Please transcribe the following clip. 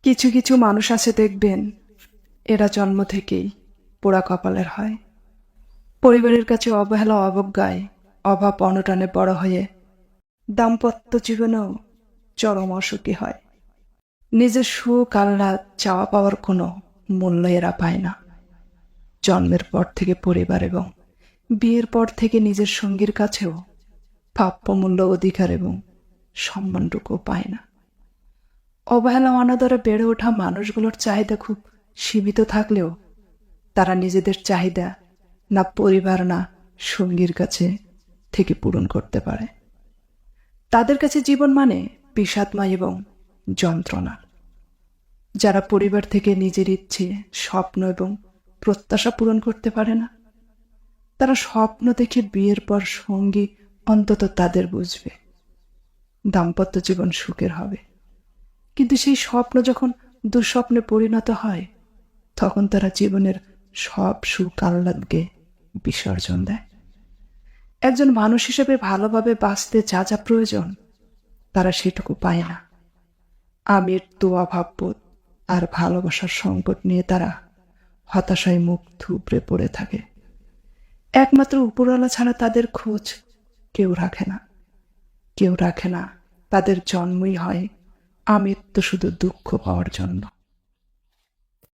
কিছু কিছু মানুষ আছে দেখবেন, এরা জন্ম থেকেই পোড়া কপালের হয়। পরিবারের কাছে অবহেলা অবজ্ঞায় অভাব অনটনে বড় হয়ে দাম্পত্য জীবনেও চরম অসুখী হয়। নিজের সুখ আহ্লাদ চাওয়া পাওয়ার কোনো মূল্য এরা পায় না। জন্মের পর থেকে পরিবার এবং বিয়ের পর থেকে নিজের সঙ্গীর কাছেও প্রাপ্য মূল্য, অধিকার এবং সম্মানটুকু পায় না। অবহেলা অনাদরে বেড়ে ওঠা মানুষগুলোর চাহিদা খুব সীমিত থাকলেও তারা নিজেদের চাহিদা না পরিবার না সঙ্গীর কাছে থেকে পূরণ করতে পারে। তাদের কাছে জীবন মানে বিষাদময় এবং যন্ত্রণা। যারা পরিবার থেকে নিজের ইচ্ছে, স্বপ্ন এবং প্রত্যাশা পূরণ করতে পারে না, তারা স্বপ্ন দেখে বিয়ের পর সঙ্গী অন্তত তাদের বুঝবে, দাম্পত্য জীবন সুখের হবে। কিন্তু সেই স্বপ্ন যখন দুঃস্বপ্নে পরিণত হয়, তখন তারা জীবনের সব সুখ আহ্লাদকে বিসর্জন দেয়। একজন মানুষ হিসেবে ভালোভাবে বাঁচতে যা যা প্রয়োজন, তারা সেটুকু পায় না। আমৃত্যু অভাববোধ আর ভালোবাসার সংকট নিয়ে তারা হতাশায় মুখ থুবড়ে পড়ে থাকে। একমাত্র উপরওয়ালা ছাড়া তাদের খোঁজ কেউ রাখে না। কেউ রাখে না। তাদের জন্মই হয় আমৃত্যু শুধু দুঃখ পাওয়ার জন্য।